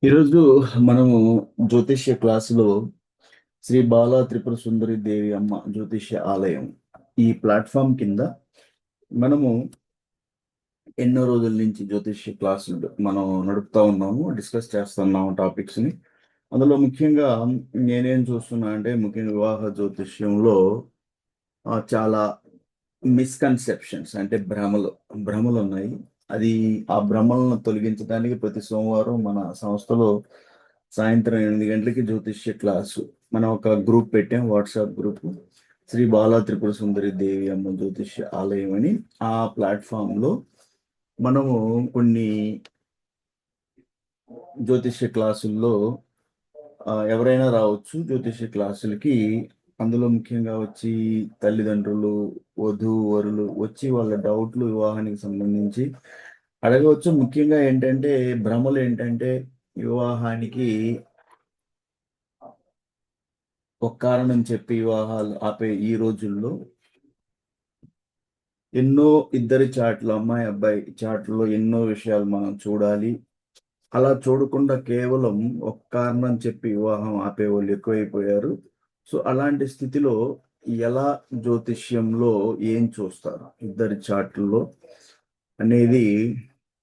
ఈరోజు మనము జ్యోతిష్య క్లాసులో శ్రీ బాలా త్రిపుర సుందరి దేవి అమ్మ జ్యోతిష్య ఆలయం ఈ ప్లాట్ఫామ్ కింద మనము ఎన్నో రోజుల నుంచి జ్యోతిష్య క్లాసులు మనం నడుపుతా ఉన్నాము, డిస్కస్ చేస్తున్నాము టాపిక్స్ ని. అందులో ముఖ్యంగా నేనేం చూస్తున్నా అంటే ముఖ్యంగా వివాహ జ్యోతిష్యంలో చాలా మిస్కన్సెప్షన్స్ అంటే భ్రమలు ఉన్నాయి. అది ఆ భ్రమలను తొలగించడానికి ప్రతి సోమవారం మన సంస్థలో సాయంత్రం 8 గంటలకి జ్యోతిష్య క్లాసు మనం ఒక గ్రూప్ పెట్టాం, వాట్సాప్ గ్రూప్, శ్రీ బాలా త్రిపుర సుందరి దేవి అమ్మ జ్యోతిష్య ఆలయం అని. ఆ ప్లాట్ఫామ్ లో మనము కొన్ని జ్యోతిష్య క్లాసుల్లో ఎవరైనా రావచ్చు జ్యోతిష్య క్లాసులకి. అందులో ముఖ్యంగా వచ్చి తల్లిదండ్రులు, వధూవరులు వచ్చి వాళ్ళ డౌట్లు వివాహానికి సంబంధించి అడగవచ్చు. ముఖ్యంగా ఏంటంటే భ్రమలు ఏంటంటే వివాహానికి ఒక కారణం చెప్పి వివాహాలు ఆపే ఈ రోజుల్లో ఎన్నో ఇద్దరి చాట్లు, అమ్మాయి అబ్బాయి చాట్లో ఎన్నో విషయాలు మనం చూడాలి. అలా చూడకుండా కేవలం ఒక కారణం చెప్పి వివాహం ఆపే వాళ్ళు ఎక్కువైపోయారు. సో అలాంటి స్థితిలో ఎలా జ్యోతిష్యంలో ఏం చూస్తారు ఇద్దరి చాట్లలో అనేది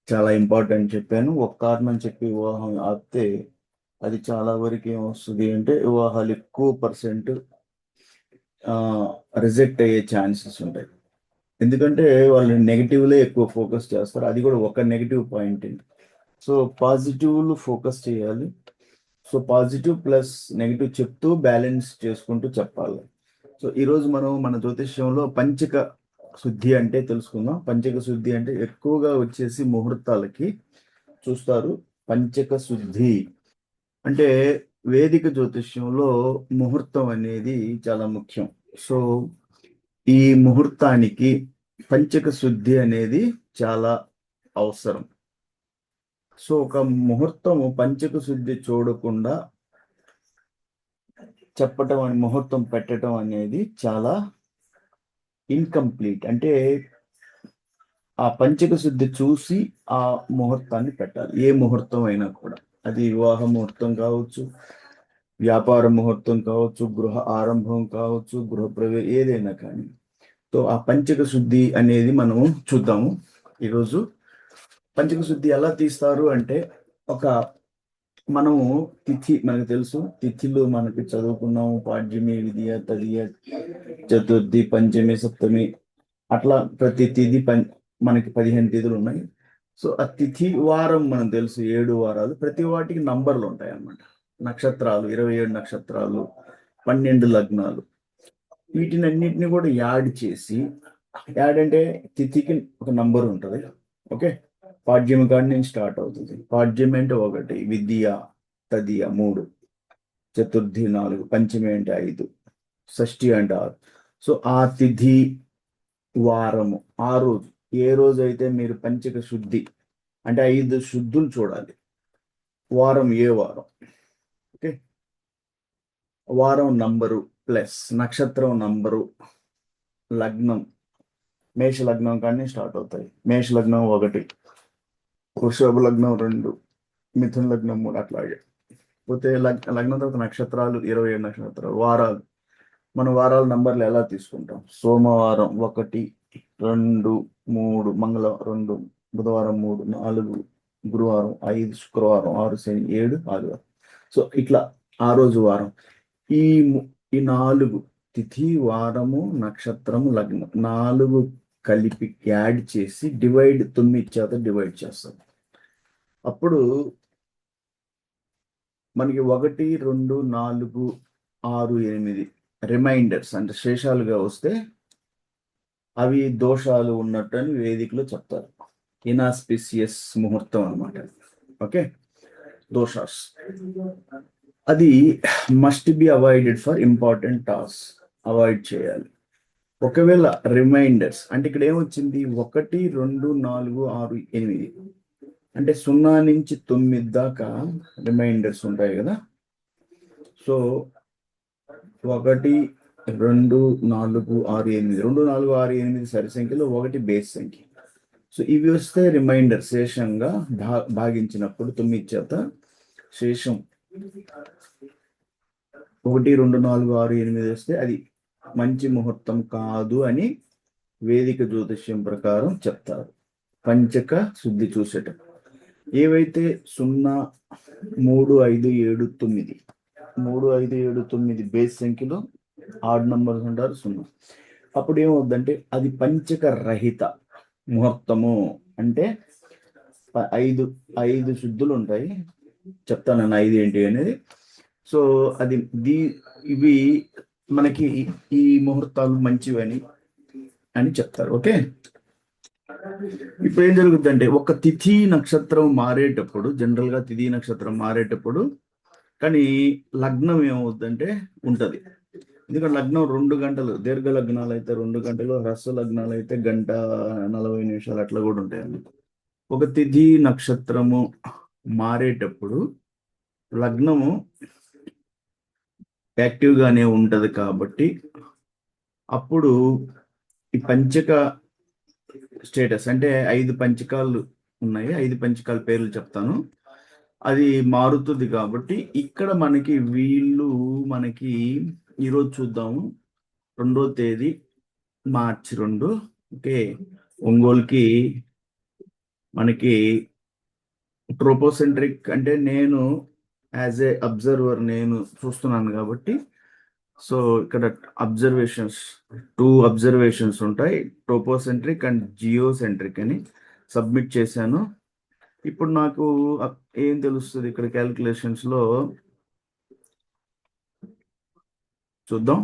చాలా ఇంపార్టెంట్ చెప్పాను. ఒక కారణం చెప్పి వివాహం ఆపితే అది చాలా వరకు ఏమొస్తుంది అంటే వివాహాలు ఎక్కువ పర్సెంట్ రిజెక్ట్ అయ్యే ఛాన్సెస్ ఉంటాయి. ఎందుకంటే వాళ్ళు నెగిటివ్లే ఎక్కువ ఫోకస్ చేస్తారు. అది కూడా ఒక నెగిటివ్ పాయింట్. సో పాజిటివ్లు ఫోకస్ చేయాలి. సో పాజిటివ్ ప్లస్ నెగిటివ్ చెప్తూ బ్యాలెన్స్ చేసుకుంటూ చెప్పాలి. సో ఈరోజు మనం మన జ్యోతిష్యంలో పంచక శుద్ధి అంటే తెలుసుకుందాం. పంచక శుద్ధి అంటే ఎక్కువగా వచ్చేసి ముహూర్తాలకి చూస్తారు. పంచక శుద్ధి అంటే వేదిక జ్యోతిష్యంలో ముహూర్తం అనేది చాలా ముఖ్యం. సో ఈ ముహూర్తానికి పంచక శుద్ధి అనేది చాలా అవసరం. సో ఒక ముహూర్తము పంచక శుద్ధి చూడకుండా చెప్పటం అని ముహూర్తం పెట్టడం అనేది చాలా ఇన్కంప్లీట్. అంటే ఆ పంచక శుద్ధి చూసి ఆ ముహూర్తాన్ని పెట్టాలి. ఏ ముహూర్తం అయినా కూడా, అది వివాహ ముహూర్తం కావచ్చు, వ్యాపార ముహూర్తం కావచ్చు, గృహ ఆరంభం కావచ్చు, గృహప్రవేశం ఏదైనా కానీ. సో ఆ పంచక శుద్ధి అనేది మనము చూద్దాము ఈరోజు. పంచక శుద్ధి ఎలా తీస్తారు అంటే ఒక మనము తిథి మనకు తెలుసు, తిథిలో మనకి చదువుకున్నాము పాడ్యమి, విధియ, తదియ, చతుర్థి, పంచమి, సప్తమి, అట్లా ప్రతి తిథి మనకి 15 తిథులు ఉన్నాయి. సో ఆ తిథి వారం మనం తెలుసు 7 వారాలు, ప్రతి వాటికి నంబర్లు ఉంటాయి అన్నమాట. నక్షత్రాలు 27 నక్షత్రాలు, 12 లగ్నాలు, వీటిని అన్నిటిని కూడా యాడ్ చేసి, యాడ్ అంటే తిథికి ఒక నంబర్ ఉంటుంది. ఓకే, పాడ్యమి కాడి నుంచి స్టార్ట్ అవుతుంది. పాడ్యమి అంటే 1, విద్య, తదియ 3, చతుర్థి 4, పంచమి అంటే 5, షష్ఠి అంటే 6. సో ఆ తిథి వారము ఆ రోజు ఏ రోజు అయితే మీరు పంచక శుద్ధి అంటే 5 శుద్ధులు చూడాలి. వారం ఏ వారం, ఓకే, వారం నంబరు ప్లస్ నక్షత్రం నంబరు, లగ్నం మేష లగ్నం కానీ స్టార్ట్ అవుతాయి. మేష లగ్నం 1, వృషభ లగ్నం 2, మిథున లగ్నం 3, అట్లాగే పోతే లగ్నం తర్వాత నక్షత్రాలు 27 నక్షత్రాలు, వారాలు. మన వారాల నంబర్లు ఎలా తీసుకుంటాం? సోమవారం 1, 2, 3, మంగళవారం 2, బుధవారం 3, 4, గురువారం 5, శుక్రవారం 6, శని 7, ఆదివారం. సో ఇట్లా ఆ రోజు వారం. ఈ ఈ 4 తిథి, వారము, నక్షత్రము, లగ్నం 4 కలిపి యాడ్ చేసి 9 చేత డివైడ్ చేస్తాం. అప్పుడు మనకి 1, 2, 4, 6, 8 రిమైండర్స్ అంటే శేషాలుగా వస్తే అవి దోషాలు ఉన్నట్టు అని వేదికలో చెప్తారు. ఇనాస్పిసియస్ ముహూర్తం అన్నమాట. ఓకే, దోషాస్. అది must be avoided for important task. Avoid చేయాలి. ఒకవేళ రిమైండర్స్ అంటే ఇక్కడ ఏమొచ్చింది, 1, 2, 4, 6, 8 అంటే 0 నుంచి 9 దాకా రిమైండర్స్ ఉంటాయి కదా. సో 1, 2, 4, 6, 8, 2, 4, 6, 8 సరి సంఖ్యలో 1 బేస్ సంఖ్య. సో ఇవి వస్తే రిమైండర్ శేషంగా భాగించినప్పుడు 9 చేత. శేషం 1, 2, 4, 6, 8 వస్తే అది మంచి ముహూర్తం కాదు అని వేదిక జ్యోతిష్యం ప్రకారం చెప్తారు. పంచక శుద్ధి చూసేటప్పుడు ఏవైతే 0, 3, 5, 7, 9 3, 5, 7, 9 బేస్ సంఖ్యలో ఆడ్ నంబర్స్ ఉంటారు 0. అప్పుడు ఏమవుద్దంటే అది పంచక రహిత ముహూర్తము. అంటే 5 శుద్ధులు ఉంటాయి. చెప్తాను 5 ఏంటి అనేది. సో అది ఇవి మనకి ఈ ముహూర్తాలు మంచివని అని చెప్తారు. ఓకే, ఇప్పుడు ఏం జరుగుతుందంటే ఒక తిథి నక్షత్రం మారేటప్పుడు, జనరల్ గా తిథి నక్షత్రం మారేటప్పుడు కానీ లగ్నం ఏమవుద్దంటే ఉంటది. ఎందుకంటే లగ్నం 2 గంటలు, దీర్ఘ లగ్నాలు అయితే 2 గంటలు, హ్రస్వ లగ్నాలు అయితే 1:40 అట్లా కూడా ఉంటాయి అన్నమాట. ఒక తిథి నక్షత్రము మారేటప్పుడు లగ్నము యాక్టివ్ గానే ఉంటది కాబట్టి అప్పుడు ఈ పంచక స్టేటస్ అంటే 5 పంచకాలు ఉన్నాయి. 5 పంచకాల పేర్లు చెప్తాను. అది మారుతుంది కాబట్టి ఇక్కడ మనకి ఈరోజు చూద్దాము. 2వ తేదీ మార్చి 2. ఓకే, ఒంగోలుకి మనకి ట్రోపోసెంట్రిక్ అంటే నేను యాజ్ ఏ అబ్జర్వర్ నేను చూస్తున్నాను కాబట్టి, సో ఇక్కడ టూ అబ్జర్వేషన్స్ ఉంటాయి, ట్రోపోసెంట్రిక్ అండ్ జియోసెంట్రిక్ అని సబ్మిట్ చేశాను. ఇప్పుడు నాకు ఏం తెలుస్తుంది ఇక్కడ క్యాలిక్యులేషన్స్ లో చూద్దాం.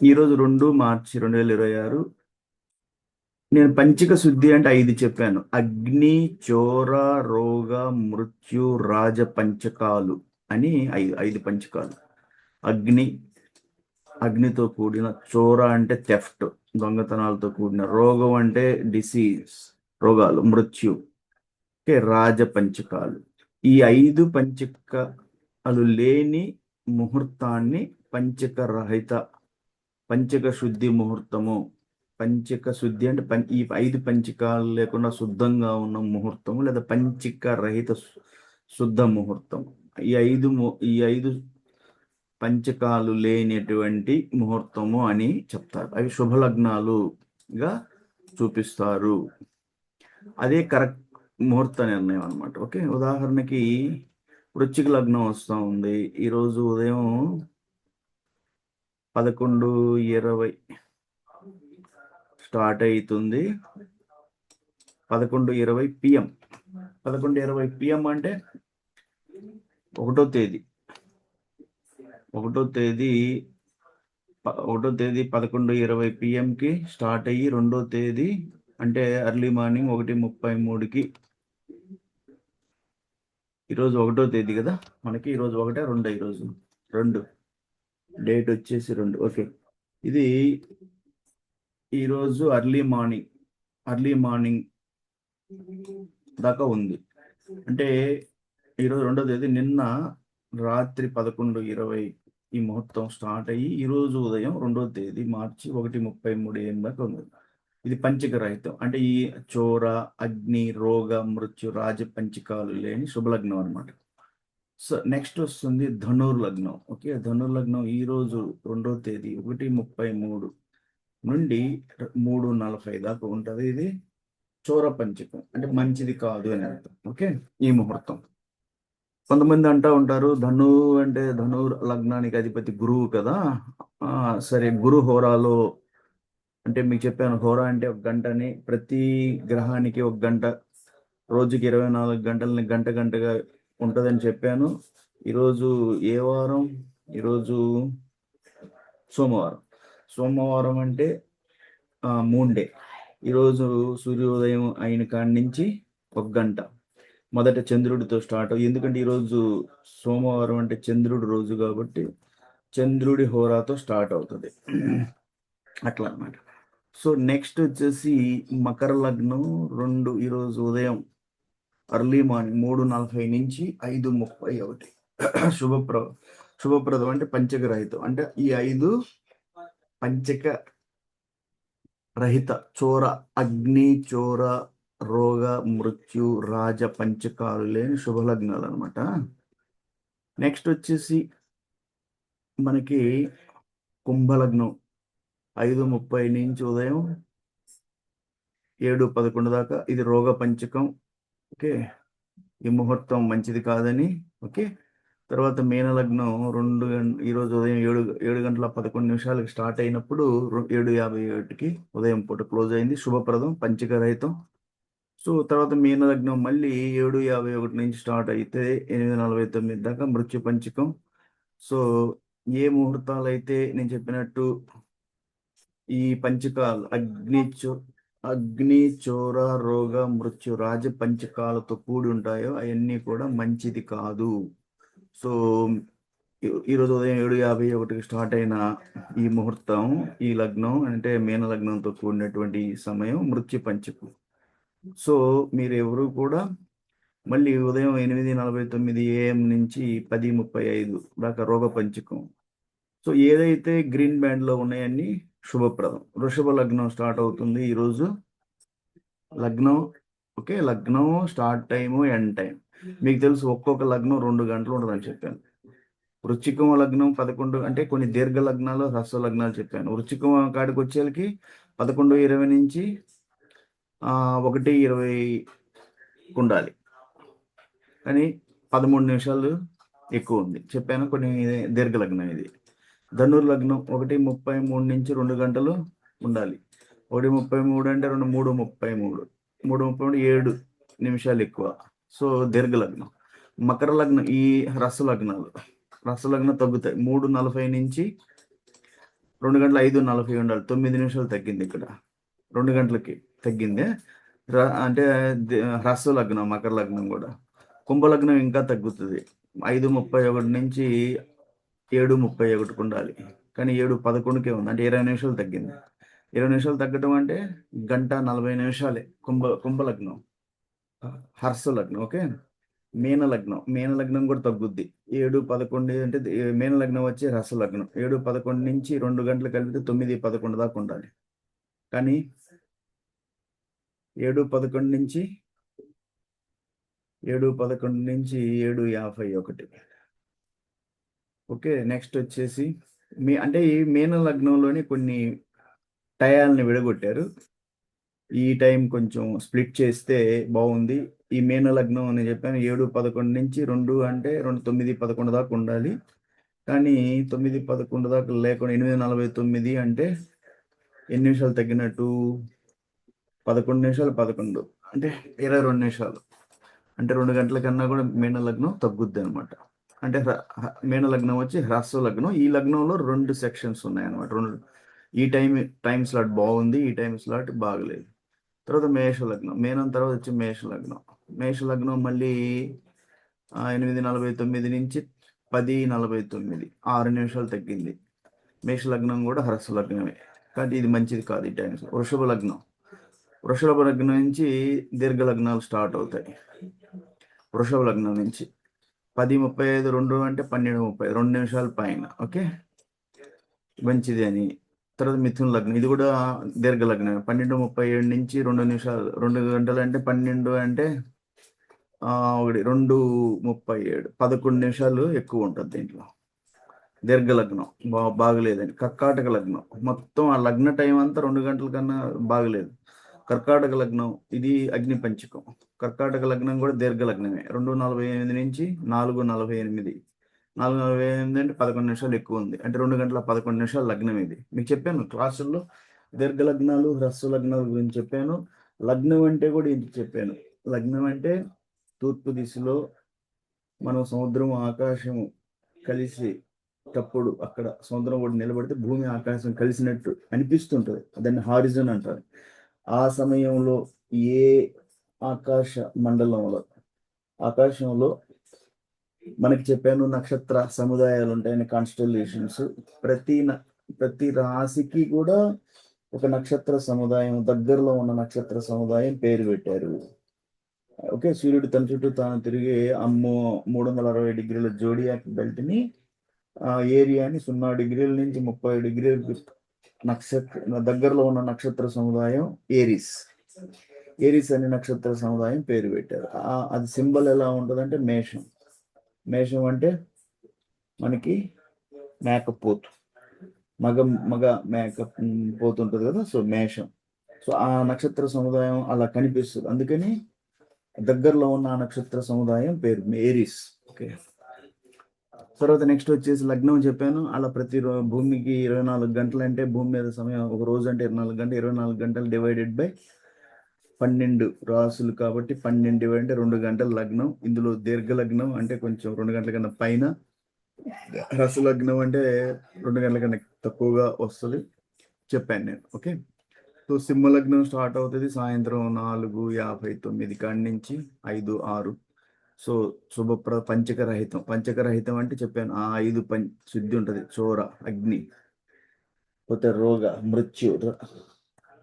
ఈరోజు 2 మార్చి 2026. నేను పంచక శుద్ధి అంటే 5 చెప్పాను. అగ్ని, చోర, రోగ, మృత్యు, రాజ పంచకాలు అని 5 పంచకాలు. అగ్నితో కూడిన, చోర అంటే థెఫ్ట్ దొంగతనాలతో కూడిన, రోగం అంటే డిసీజ్ రోగాలు, మృత్యు అంటే రాజ పంచకాలు. ఈ 5 పంచకాలు లేని ముహూర్తాన్ని పంచక రహిత, పంచక శుద్ధి ముహూర్తము. పంచక శుద్ధి అంటే ఈ 5 పంచకాలు లేకుండా శుద్ధంగా ఉన్న ముహూర్తము లేదా పంచక రహిత శుద్ధ ముహూర్తం. ఈ 5 పంచకాలు లేనటువంటి ముహూర్తము అని చెప్తారు. అవి శుభలగ్నాలుగా చూపిస్తారు. అదే కరెక్ట్ ముహూర్త నిర్ణయం అనమాట. ఓకే, ఉదాహరణకి వృశ్చిక లగ్నం వస్తూ ఉంది. ఈరోజు ఉదయం 11:20 స్టార్ట్ అవుతుంది. 11:20 PM. 11:20 PM అంటే 1వ తేదీ 11:20 PM స్టార్ట్ అయ్యి 2వ తేదీ అంటే ఎర్లీ మార్నింగ్ 1:33కి. ఈరోజు 1వ తేదీ కదా మనకి. ఈరోజు 1, 2 ఈరోజు 2 డేట్ వచ్చేసి 2. ఓకే, ఇది ఈరోజు ఎర్లీ మార్నింగ్ దాకా ఉంది. అంటే ఈరోజు 2వ తేదీ, నిన్న రాత్రి 11:20 ఈ ముహూర్తం స్టార్ట్ అయ్యి ఈరోజు ఉదయం 2వ తేదీ మార్చి 1:33 AM దాకా ఉంది. ఇది పంచక రహితం అంటే ఈ చోర, అగ్ని, రోగ, మృత్యు, రాజ పంచకాలు లేని శుభలగ్నం అనమాట. సో నెక్స్ట్ వస్తుంది ధనుర్లగ్నం. ఓకే, ధనుర్లగ్నం ఈరోజు 2వ తేదీ 1:33 నుండి 3:40 దాకా ఉంటుంది. ఇది చోర పంచకం అంటే మంచిది కాదు అని అర్థం. ఓకే, ఈ ముహూర్తం కొంతమంది అంటూ ఉంటారు ధను లగ్నానికి అధిపతి గురువు కదా. సరే, గురు హోరాలో అంటే మీకు చెప్పాను, హోరా అంటే 1 గంటని, ప్రతి గ్రహానికి 1 గంట, రోజుకి 24 గంటలని గంటగా ఉంటుందని చెప్పాను. ఈరోజు ఏ వారం? ఈరోజు సోమవారం అంటే మూన్ డే. ఈరోజు సూర్యోదయం అయిన కాడి నుంచి 1 గంట మొదట చంద్రుడితో స్టార్ట్. ఎందుకంటే ఈరోజు సోమవారం అంటే చంద్రుడి రోజు కాబట్టి చంద్రుడి హోరాతో స్టార్ట్ అవుతుంది. అట్లా అన్నమాట. సో నెక్స్ట్ వచ్చేసి మకర లగ్నం 2 ఈరోజు ఉదయం ఎర్లీ మార్నింగ్ 3:40 నుంచి 5:31. శుభప్రదం అంటే పంచక రహితం. అంటే ఈ 5 పంచక రహిత, చోర, అగ్ని, చోర, రోగ మృత్యు రాజ పంచకాలు లేని శుభలగ్నాలు అనమాట. నెక్స్ట్ వచ్చేసి మనకి కుంభలగ్నం 5:30 నుంచి ఉదయం 7:11 దాకా, ఇది రోగ పంచకం. ఓకే, ఈ ముహూర్తం మంచిది కాదని. ఓకే, తర్వాత మీనలగ్నం ఈరోజు ఉదయం 7:11 స్టార్ట్ అయినప్పుడు 7:51కి ఉదయం పూట క్లోజ్ అయింది. శుభప్రదం, పంచకరహితం. సో తర్వాత మీనలగ్నం మళ్ళీ 7:51 నుంచి స్టార్ట్ అయితే 8:49 దాకా మృత్యు పంచకం. సో ఏ ముహూర్తాలు అయితే నేను చెప్పినట్టు ఈ పంచకాలు అగ్ని చోర రోగ మృత్యు రాజ పంచకాలతో కూడి ఉంటాయో అవన్నీ కూడా మంచిది కాదు. సో ఈరోజు ఉదయం 7:51కి స్టార్ట్ అయిన ఈ ముహూర్తం, ఈ లగ్నం అంటే మీన లగ్నంతో కూడినటువంటి సమయం మృత్యు పంచకం. సో మీరు ఎవరు కూడా మళ్ళీ ఉదయం 8:49 AM నుంచి 10:35 దాకా రోగ పంచకం. సో ఏదైతే గ్రీన్ బ్యాండ్లో ఉన్నాయన్నీ శుభప్రదం. వృషభ లగ్నం స్టార్ట్ అవుతుంది ఈరోజు. లగ్నం, ఓకే, లగ్నం స్టార్ట్ టైము ఎండ్ టైం మీకు తెలుసు. ఒక్కొక్క లగ్నం 2 గంటలు ఉంటుందని చెప్పాను. వృచ్చికం లగ్నం 11, అంటే కొన్ని దీర్ఘ లగ్నాలు హ్రస్వ లగ్నాలు చెప్పాను. వృచ్చికం కాడికి వచ్చేకి 11:20 నుంచి 1:20 ఉండాలి, కానీ 13 నిమిషాలు ఎక్కువ ఉంది చెప్పాను. కొన్ని దీర్ఘ లగ్నం ఇది. ధనుర్లగ్నం 1:33 నుంచి 2 గంటలు ఉండాలి. 1:33 అంటే 3:33, 7 నిమిషాలు ఎక్కువ. సో దీర్ఘ లగ్నం. మకర లగ్నం, ఈ హ్రస్వ లగ్నం తగ్గుతాయి. 3:40 నుంచి 2:05:40 ఉండాలి. 9 నిమిషాలు తగ్గింది ఇక్కడ, 2 గంటలకి తగ్గింది. అంటే హ్రస్వ లగ్నం మకర లగ్నం కూడా. కుంభలగ్నం ఇంకా తగ్గుతుంది. 5:31 నుంచి 7:31 ఉండాలి, కానీ 7:11కే ఉంది, అంటే 20 నిమిషాలు తగ్గింది. 20 నిమిషాలు తగ్గడం అంటే 1:40 నిమిషాలే. కుంభలగ్నం హ్రస్వ లగ్నం. ఓకే, మీనలగ్నం కూడా తగ్గుద్ది. 7:11 అంటే మీనలగ్నం వచ్చి హ్రస్వ లగ్నం. 7:11 నుంచి 2 గంటలు కలిపితే 9:11 దాకా ఉండాలి, కానీ 7:11 నుంచి 7:51. ఓకే, నెక్స్ట్ వచ్చేసి అంటే ఈ మీన లగ్నంలోని కొన్ని టయాలని విడగొట్టారు. ఈ టైం కొంచెం స్ప్లిట్ చేస్తే బాగుంది. ఈ మీన లగ్నం అని చెప్పాను 7:11 నుంచి 2 అంటే 9:11 దాకా ఉండాలి, కానీ 9:11 దాకా లేకుండా 8:49 అంటే ఎన్ని నిమిషాలు తగ్గినట్టు? 11 నిమిషాలు, 11 అంటే 22 నిమిషాలు. అంటే 2 గంటల కన్నా కూడా మీన లగ్నం తగ్గుద్ది అనమాట. అంటే మీన లగ్నం వచ్చి హ్రస్వ లగ్నం. ఈ లగ్నంలో 2 సెక్షన్స్ ఉన్నాయన్నమాట. ఈ టైం స్లాట్ బాగుంది, ఈ టైం స్లాట్ బాగలేదు. తర్వాత మేషలగ్నం, మీనం తర్వాత వచ్చి మేషలగ్నం మళ్ళీ 8:49 నుంచి 10:49, 6 నిమిషాలు తగ్గింది. మేషలగ్నం కూడా హ్రస్వ లగ్నమే, కానీ ఇది మంచిది కాదు ఈ టైమ్స్. వృషభ లగ్నం నుంచి దీర్ఘ లగ్నాలు స్టార్ట్ అవుతాయి. వృషభ లగ్నం నుంచి 10:35, 2 అంటే 12:30, 2 నిమిషాల పైన. ఓకే, మంచిది అని. తర్వాత మిథున లగ్నం, ఇది కూడా దీర్ఘ లగ్నం. 12:37 నుంచి 2 నిమిషాలు, 2 గంటలు అంటే 12 అంటే 2:37, 11 నిమిషాలు ఎక్కువ ఉంటుంది దీంట్లో. దీర్ఘ లగ్నం బాగలేదని. కర్కాటక లగ్నం మొత్తం ఆ లగ్న టైం అంతా 2 గంటల కన్నా బాగలేదు. కర్కాటక లగ్నం ఇది అగ్ని పంచకం. కర్కాటక లగ్నం కూడా దీర్ఘ లగ్నమే. 2:48 నుంచి 4:48, 4:48 అంటే 11 నిమిషాలు ఎక్కువ ఉంది, అంటే 2 గంటల 11 నిమిషాలు లగ్నం. ఇది మీకు చెప్పాను క్లాసుల్లో దీర్ఘ లగ్నాలు హ్రస్వ లగ్నాల గురించి చెప్పాను. లగ్నం అంటే కూడా ఇది చెప్పాను. లగ్నం అంటే తూర్పు దిశలో మనం సముద్రం ఆకాశం కలిసేటప్పుడు అక్కడ సముద్రం కూడా నిలబడితే భూమి ఆకాశం కలిసినట్టు అనిపిస్తుంటుంది, దాన్ని హారిజన్ అంటారు. ఆ సమయంలో ఏ ఆకాశంలో మనకి చెప్పాను నక్షత్ర సముదాయాలు ఉంటాయని, కాన్స్టెల్లేషన్స్. ప్రతి రాశికి కూడా ఒక నక్షత్ర సముదాయం, దగ్గరలో ఉన్న నక్షత్ర సముదాయం పేరు పెట్టారు. ఓకే, సూర్యుడు తన చుట్టూ తాను తిరిగే 360 డిగ్రీల జోడియాక్ బెల్ట్ ని ఏరియాని 0 డిగ్రీల నుంచి 30 డిగ్రీల దగ్గరలో ఉన్న నక్షత్ర సముదాయం ఏరిస్. ఏరిస్ అనే నక్షత్ర సముదాయం పేరు పెట్టారు. అది సింబల్ ఎలా ఉంటుందంటే మేషం. మేషం అంటే మనకి మేకపోతు, మగ మగ మేక పోతు ఉంటుంది కదా, సో మేషం. సో ఆ నక్షత్ర సముదాయం అలా కనిపిస్తుంది, అందుకని దగ్గరలో ఉన్న ఆ నక్షత్ర సముదాయం పేరు ఏరిస్. ఓకే, తర్వాత నెక్స్ట్ వచ్చేసి లగ్నం చెప్పాను. అలా ప్రతి భూమికి 24 గంటలు అంటే భూమి మీద సమయం ఒక రోజు అంటే 24 గంటలు, 24 గంటలు డివైడెడ్ బై 12 రాసులు కాబట్టి 12 డివైడ్ అంటే 2 గంటల లగ్నం. ఇందులో దీర్ఘ లగ్నం అంటే కొంచెం 2 గంటల కన్నా పైన, రస లగ్నం అంటే 2 గంటల కన్నా తక్కువగా వస్తుంది చెప్పాను నేను. ఓకే, సో సింహ లగ్నం స్టార్ట్ అవుతుంది సాయంత్రం 4:59 కాడి నుంచి 5-6. సో పంచకరహితం. పంచకరహితం అంటే చెప్పాను, ఆ 5 శుద్ధి ఉంటుంది. చోర, అగ్ని, పోతే రోగ, మృత్యు,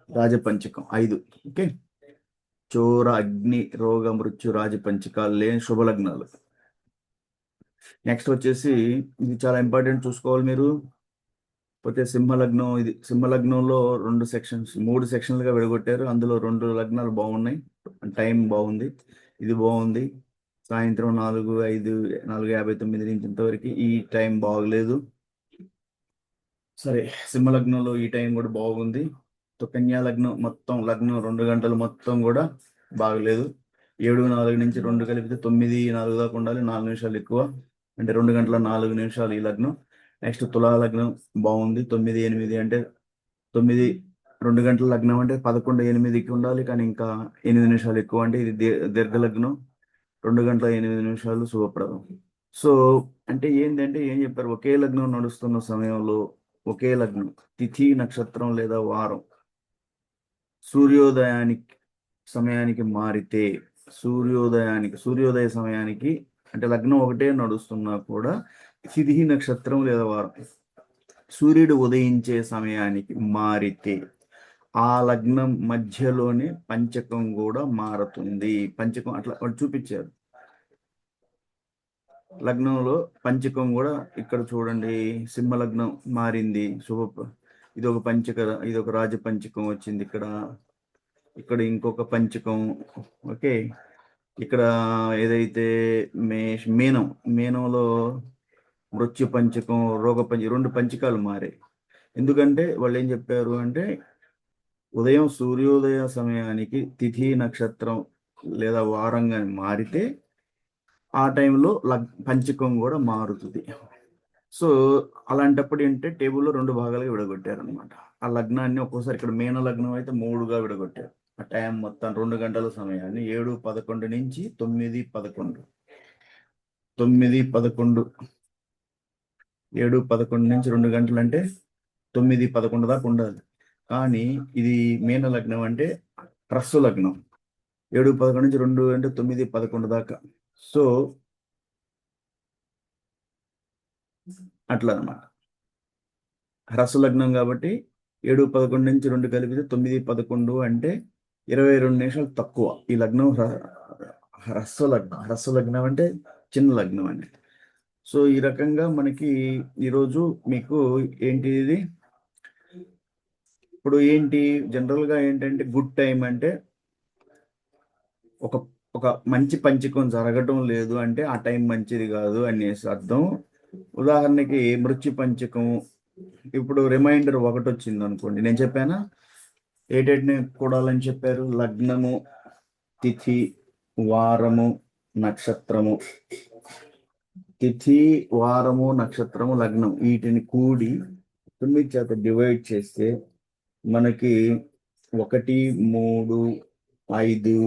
రాజపంచకం 5. ఓకే, చోర, అగ్ని, రోగ, మృత్యు, రాజపంచకాలు లేని శుభలగ్నాలు. నెక్స్ట్ వచ్చేసి ఇది చాలా ఇంపార్టెంట్, చూసుకోవాలి మీరు. పోతే సింహలగ్నం. ఇది సింహలగ్నంలో 3 సెక్షన్లుగా విడగొట్టారు. అందులో 2 లగ్నాలు బాగున్నాయి, టైం బాగుంది. ఇది బాగుంది, సాయంత్రం 4:59 నుంచి ఇంతవరకు ఈ టైం బాగలేదు. సరే, సింహలగ్నంలో ఈ టైం కూడా బాగుంది. కన్యా లగ్నం మొత్తం లగ్నం 2 గంటలు మొత్తం కూడా బాగలేదు. 7:04 నుంచి 2 కలిపితే 9:04 దాకా ఉండాలి, 4 నిమిషాలు ఎక్కువ, అంటే 2 గంటల 4 నిమిషాలు ఈ లగ్నం. నెక్స్ట్ తులా లగ్నం బాగుంది, 9:08 అంటే 2 గంటల లగ్నం అంటే 11:08కి ఉండాలి, కానీ ఇంకా 8 నిమిషాలు ఎక్కువ, అంటే ఇది దీర్ఘ లగ్నం. 2 గంటల 8 నిమిషాలు శుభప్రదం. సో అంటే ఏంటంటే ఏం చెప్పారు, ఒకే లగ్నం నడుస్తున్న సమయంలో ఒకే లగ్నం, తిథి, నక్షత్రం లేదా వారం సూర్యోదయానికి సమయానికి మారితే, సూర్యోదయ సమయానికి అంటే లగ్నం ఒకటే నడుస్తున్నా కూడా తిథి, నక్షత్రం లేదా వారం సూర్యుడు ఉదయించే సమయానికి మారితే ఆ లగ్నం మధ్యలోనే పంచకం కూడా మారుతుంది. పంచకం అట్లా వాళ్ళు చూపించారు లగ్నంలో. పంచకం కూడా ఇక్కడ చూడండి, సింహ లగ్నం మారింది, ఇది ఒక రాజపంచకం వచ్చింది ఇక్కడ ఇంకొక పంచకం. ఓకే, ఇక్కడ ఏదైతే మీనంలో మృత్యు పంచకం, రోగ 2 పంచకాలు మారాయి. ఎందుకంటే వాళ్ళు ఏం చెప్పారు అంటే ఉదయం సూర్యోదయ సమయానికి తిథి, నక్షత్రం లేదా వారంగా మారితే ఆ టైంలో పంచకం కూడా మారుతుంది. సో అలాంటప్పుడు ఏంటంటే టేబుల్లో 2 భాగాలుగా విడగొట్టారు అనమాట. ఆ లగ్నాన్ని ఒక్కోసారి ఇక్కడ మీన లగ్నం అయితే 3గా విడగొట్టారు. ఆ టైం మొత్తం 2 గంటల సమయాన్ని 7:11 నుంచి 9:11, 9:11, 7:11 నుంచి 2 గంటలు అంటే 9:11 దాకా ఉండాలి. కానీ ఇది మీన లగ్నం అంటే రస్సు లగ్నం, 7:11 నుంచి 2 అంటే 9:11 దాకా. సో అట్లా అనమాట, హ్రస్వ లగ్నం కాబట్టి 7:11 నుంచి 2 కలిపితే 9:11 అంటే 22 నిమిషాలు తక్కువ. ఈ లగ్నం హ్రస్వ లగ్నం అంటే చిన్న లగ్నం అండి. సో ఈ రకంగా మనకి ఈరోజు మీకు ఏంటి ఇది, ఇప్పుడు ఏంటి జనరల్గా ఏంటంటే గుడ్ టైం అంటే ఒక ఒక మంచి పంచకం జరగటం లేదు అంటే ఆ టైం మంచిది కాదు అనేసి అర్థం. ఉదాహరణకి మృత్యు పంచకం, ఇప్పుడు రిమైండర్ 1 వచ్చింది అనుకోండి, నేను చెప్పానా ఏటేటిని కూడాలని చెప్పారు, లగ్నము, తిథి, వారము, నక్షత్రము. తిథి, వారము, నక్షత్రము, లగ్నం వీటిని కూడి 9 చేత డివైడ్ చేస్తే మనకి 1, 3, 5,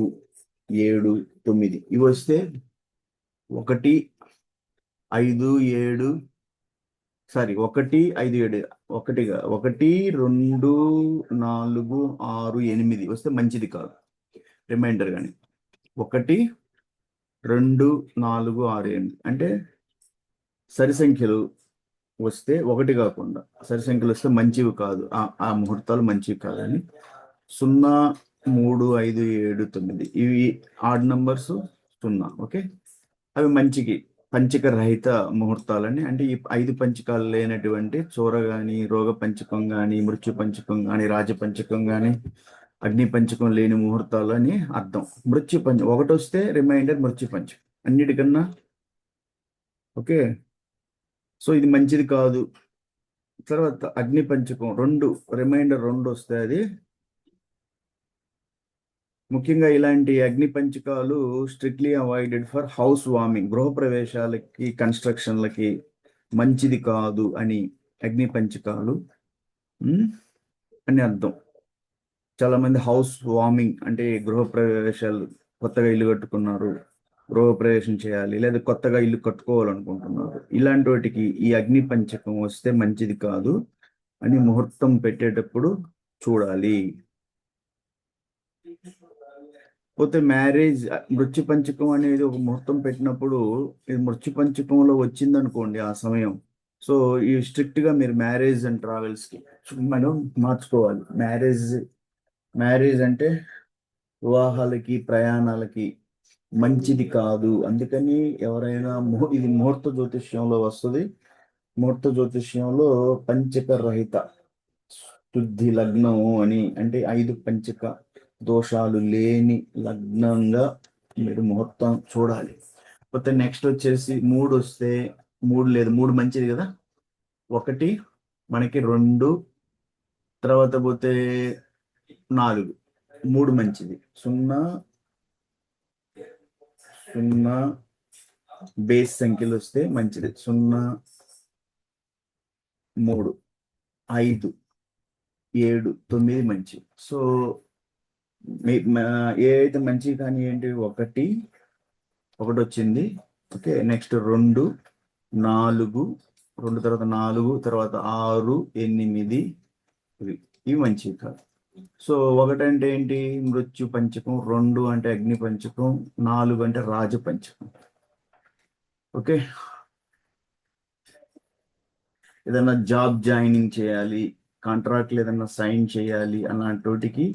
7, 9 ఇవి వస్తే 1, 5, 7 సారీ 1, 5, 7 1, 2, 4, 6, 8 వస్తే మంచిది కాదు రిమైండర్. కానీ 1, 2, 4, 6, 8 అంటే సరి సంఖ్యలు వస్తే 1 కాకుండా సరి సంఖ్యలు వస్తే మంచివి కాదు, ఆ ముహూర్తాలు మంచివి కాదని. 0, 3, 5, 7, 9 ఇవి ఆడ్ నంబర్స్ 0. ఓకే, అవి పంచక రహిత ముహూర్తాలని, అంటే ఈ 5 పంచకాలు లేనటువంటి చోర కానీ, రోగ పంచకం కానీ, మృత్యు పంచకం కానీ, రాజ పంచకం కానీ, అగ్ని పంచకం లేని ముహూర్తాలు అని అర్థం. మృత్యు పంచం ఒకటి వస్తే రిమైండర్ మృత్యు పంచం అన్నిటికన్నా. ఓకే, సో ఇది మంచిది కాదు. తర్వాత అగ్ని పంచకం రెండు, రిమైండర్ రెండు వస్తే అది ముఖ్యంగా ఇలాంటి అగ్ని పంచకాలు strictly avoided for house warming, గృహప్రవేశాలకి కన్స్ట్రక్షన్లకి మంచిది కాదు అని అగ్ని పంచకాలు అని అర్థం. చాలా మంది హౌస్ వార్మింగ్ అంటే గృహప్రవేశాలు, కొత్తగా ఇల్లు కట్టుకున్నారు, గృహప్రవేశం చేయాలి, లేదా కొత్తగా ఇల్లు కట్టుకోవాలనుకుంటున్నారు, ఇలాంటి వాటికి ఈ అగ్ని పంచకం వస్తే మంచిది కాదు అని ముహూర్తం పెట్టేటప్పుడు చూడాలి. పోతే మ్యారేజ్ మృత్యు పంచకం అనేది ఒక ముహూర్తం పెట్టినప్పుడు ఇది మృత్యు పంచకంలో వచ్చింది అనుకోండి ఆ సమయం, సో ఈ స్ట్రిక్ట్ గా మీరు మ్యారేజ్ అండ్ ట్రావెల్స్ కి మనం మార్చుకోవాలి. మ్యారేజ్ అంటే వివాహాలకి ప్రయాణాలకి మంచిది కాదు. అందుకని ఎవరైనా ఇది ముహూర్త జ్యోతిష్యంలో వస్తుంది. ముహూర్త జ్యోతిష్యంలో పంచక రహిత శుద్ధి లగ్నం అని, అంటే 5 పంచక దోషాలు లేని లగ్నంగా మీరు ముహూర్తం చూడాలి. పోతే నెక్స్ట్ వచ్చేసి 3 వస్తే, 3 లేదు, 3 మంచిది కదా. 1 మనకి 2, తర్వాత పోతే 4, 3 మంచిది. 0 0 బేస్ సంఖ్యలు వస్తే మంచిది. 0 3 5 7 9 మంచిది. సో ఏదైతే మంచిది కానీ ఏంటి, 1 వచ్చింది. ఓకే, నెక్స్ట్ 2 4, 2 తర్వాత 4, తర్వాత 6 8 ఇవి మంచివి కాదు. సో 1 అంటే ఏంటి, మృత్యు పంచకం. 2 అంటే అగ్ని పంచకం. 4 అంటే రాజ పంచకం. ఓకే, ఏదైనా జాబ్ జాయినింగ్ చేయాలి, కాంట్రాక్ట్లు ఏదైనా సైన్ చేయాలి అలాంటికి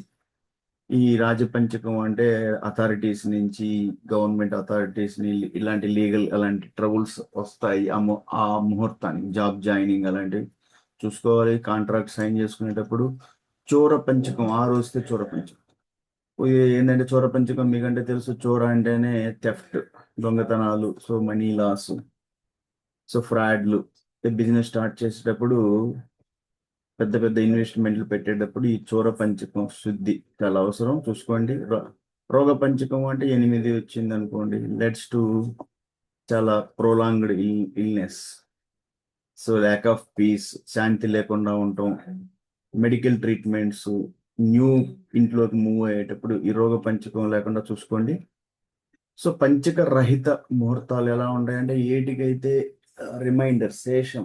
ఈ రాజపంచకం అంటే అథారిటీస్ నుంచి, గవర్నమెంట్ అథారిటీస్ ఇలాంటి లీగల్ అలాంటి ట్రబుల్స్ వస్తాయి ఆ ముహూర్తానికి. జాబ్ జాయినింగ్ అలాంటివి చూసుకోవాలి. కాంట్రాక్ట్ సైన్ చేసుకునేటప్పుడు చోర పంచకం 6 వస్తే చోర పంచకం. ఏంటంటే చోర పంచకం మీకంటే తెలుసు, చోర అంటేనే థెఫ్ట్, దొంగతనాలు, సో మనీ లాస్, సో ఫ్రాడ్లు. బిజినెస్ స్టార్ట్ చేసేటప్పుడు పెద్ద పెద్ద ఇన్వెస్ట్మెంట్లు పెట్టేటప్పుడు ఈ చోర పంచకం శుద్ధి చాలా అవసరం. చూసుకోండి. రోగ పంచకం అంటే 8 వచ్చింది అనుకోండి, లెట్స్ టు చాలా prolonged illness, so lack of peace, శాంతి లేకుండా ఉండటం, మెడికల్ ట్రీట్మెంట్స్, న్యూ ఇంట్లోకి మూవ్ అయ్యేటప్పుడు ఈ రోగ పంచకం లేకుండా చూసుకోండి. సో పంచక రహిత ముహూర్తాలు ఎలా ఉంటాయంటే, ఏటికైతే రిమైండర్ శేషం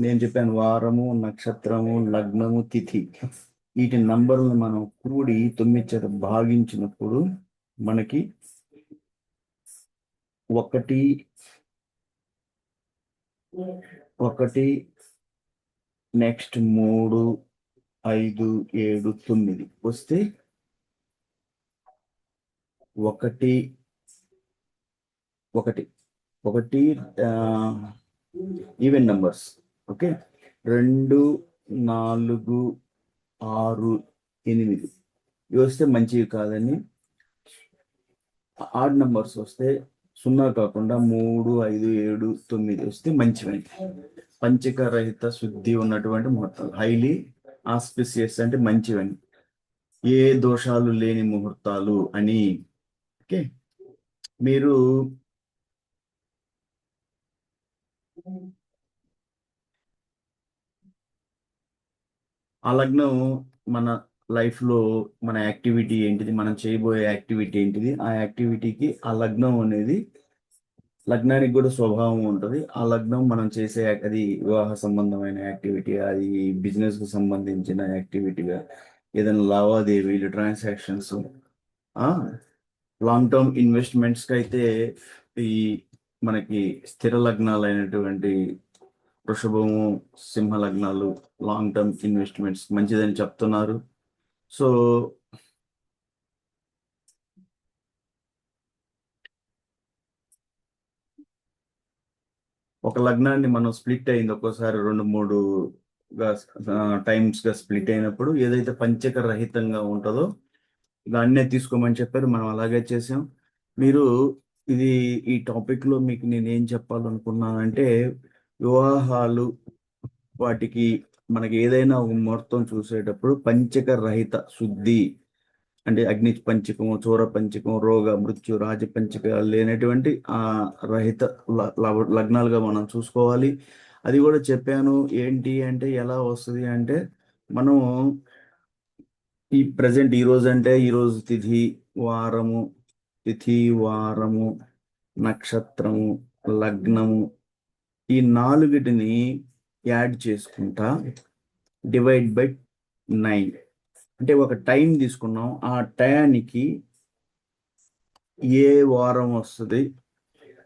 నేను చెప్పాను, వారము, నక్షత్రము, లగ్నము, తిథి, వీటి నంబర్లను మనం కూడి 9 చేత భాగించినప్పుడు మనకి 1 నెక్స్ట్ 3 5 7 9 వస్తే 1 ఈవెన్ నంబర్స్. ఓకే, 2 4 6 8 ఇవి వస్తే మంచివి కాదని. ఆడ్ నంబర్స్ వస్తే 0 కాకుండా 3 5 7 9 వస్తే మంచివి. పంచక రహిత శుద్ధి ఉన్నటువంటి ముహూర్తాలు హైలీ ఆస్పిసియస్ అంటే మంచివని, ఏ దోషాలు లేని ముహూర్తాలు అని. ఓకే, మీరు ఆ లగ్నం మన లైఫ్లో మన యాక్టివిటీ ఏంటిది, మనం చేయబోయే యాక్టివిటీ ఏంటిది, ఆ యాక్టివిటీకి ఆ లగ్నం అనేది, లగ్నానికి కూడా స్వభావం ఉంటుంది. ఆ లగ్నం మనం చేసే అది వివాహ సంబంధమైన యాక్టివిటీ, అది బిజినెస్కి సంబంధించిన యాక్టివిటీగా, ఏదైనా లావాదేవీలు, ట్రాన్సాక్షన్స్, లాంగ్ టర్మ్ ఇన్వెస్ట్మెంట్స్కి అయితే ఈ మనకి స్థిర లగ్నాలు అయినటువంటి వృషభము, సింహ లగ్నాలు లాంగ్ టర్మ్ ఇన్వెస్ట్మెంట్స్ మంచిదని చెప్తున్నారు. సో ఒక లగ్నాన్ని మనం స్ప్లిట్ అయింది ఒక్కోసారి 2 3 టైమ్స్ గా స్ప్లిట్ అయినప్పుడు ఏదైతే పంచక రహితంగా ఉంటుందో దాన్నే తీసుకోమని చెప్పారు, మనం అలాగే చేసాం. మీరు ఇది ఈ టాపిక్లో మీకు నేను ఏం చెప్పాలనుకున్నానంటే, వివాహాలు వాటికి మనకి ఏదైనా ఒక ముహూర్తం చూసేటప్పుడు పంచక రహిత శుద్ధి అంటే అగ్ని పంచకము, చోర పంచకం, రోగ మృత్యు రాజ పంచక లేనటువంటి ఆ రహిత లగ్నాలుగా మనం చూసుకోవాలి. అది కూడా చెప్పాను. ఏంటి అంటే ఎలా వస్తుంది అంటే, మనం ఈ ప్రజెంట్ ఈ రోజు అంటే ఈ రోజు తిథి, వారము, తిథి వారము, నక్షత్రము, లగ్నము, ఈ నాలుగిటిని యాడ్ చేసుకుంటా డివైడ్ బై 9 అంటే ఒక టైం తీసుకున్నాం. ఆ టయానికి ఏ వారం వస్తుంది,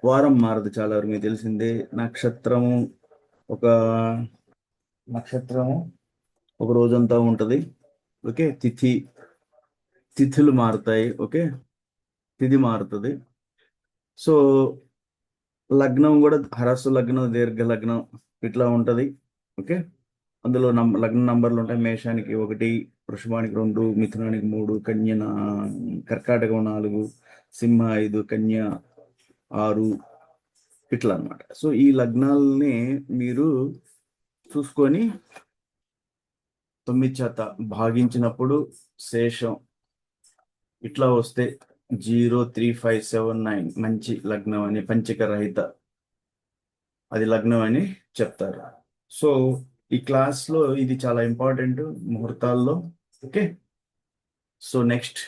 వారం మారదు, చాలా వరకు మీకు తెలిసిందే. నక్షత్రము ఒక నక్షత్రము ఒక రోజంతా ఉంటుంది. ఓకే, తిథులు మారుతాయి. ఓకే, తిథి మారుతుంది. సో లగ్నం కూడా హరస్సు లగ్నం, దీర్ఘ లగ్నం ఇట్లా ఉంటుంది. ఓకే, అందులో లగ్న నంబర్లు ఉంటాయి. మేషానికి 1, వృషభానికి 2, మిథునానికి 3, కర్కాటకం 4, సింహ 5, కన్య 6, ఇట్లా అన్నమాట. సో ఈ లగ్నాలని మీరు చూసుకొని 9 చేత భాగించినప్పుడు శేషం ఇట్లా వస్తే 03579 మంచి లగ్నం అని, పంచక రహిత అది లగ్నం అని చెప్తారు. సో ఈ క్లాస్లో ఇది చాలా ఇంపార్టెంట్ ముహూర్తాల్లో. Okay, so next